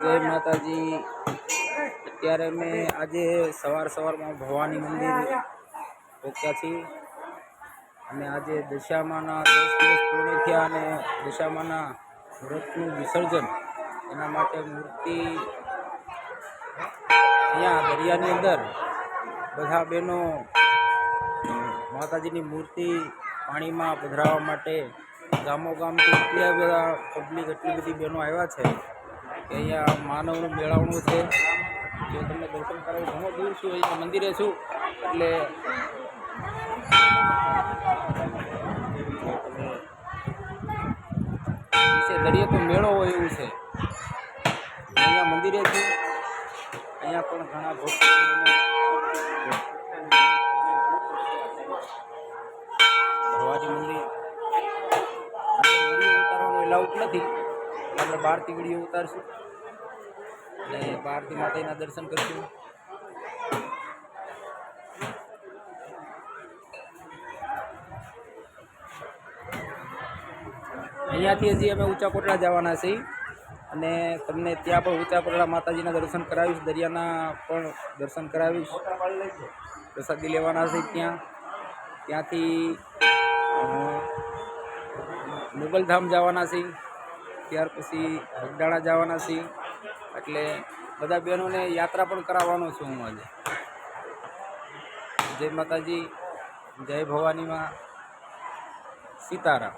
જય માતાજી। અત્યારે મેં આજે સવારમાં ભવાની મંદિર પહોંચ્યા છીએ અને આજે દશામાના 10 દિવસ પૂર્ણ થયા અને દશામાના વ્રતનું વિસર્જન એના માટે મૂર્તિ અહીંયા દરિયાની અંદર બધા બહેનો માતાજીની મૂર્તિ પાણીમાં પધરાવવા માટે ગામોગામથી એટલા બધા પબ્લિક એટલી બધી બહેનો આવ્યા છે કે અહીંયા માનવનું મેળાવણું છે। જો તમને દર્શન કરાવું ઘણો દૂર છું, અહીંયા મંદિરે છું એટલે દરિયે તો મેળો હોય એવું છે। અહીંયા મંદિરે છું, અહીંયા પણ ઘણા ભક્તો ભવાજી મંદિર વિડીયો ઉતારવાનો એલાઉડ નથી, આપણે બહારથી વિડીયો ઉતારશું અને બહારથી માતાજીના દર્શન કરીશું। અહીંયાથી હજી અમે ઊંચા કોટડા જવાના છીએ અને તમને ત્યાં પણ ઊંચા કોટડા માતાજીના દર્શન કરાવીશ, દરિયાના પણ દર્શન કરાવીશ, પ્રસાદી લેવાના છે ત્યાંથી મુગલધામ જવાના છીએ, ત્યાર પછી બગદાણા જવાના છીએ, એટલે બધા બહેનોને યાત્રા પણ કરાવવાનો છું હું આજે। જય માતાજી, જય ભવાનીમાં, સીતારામ।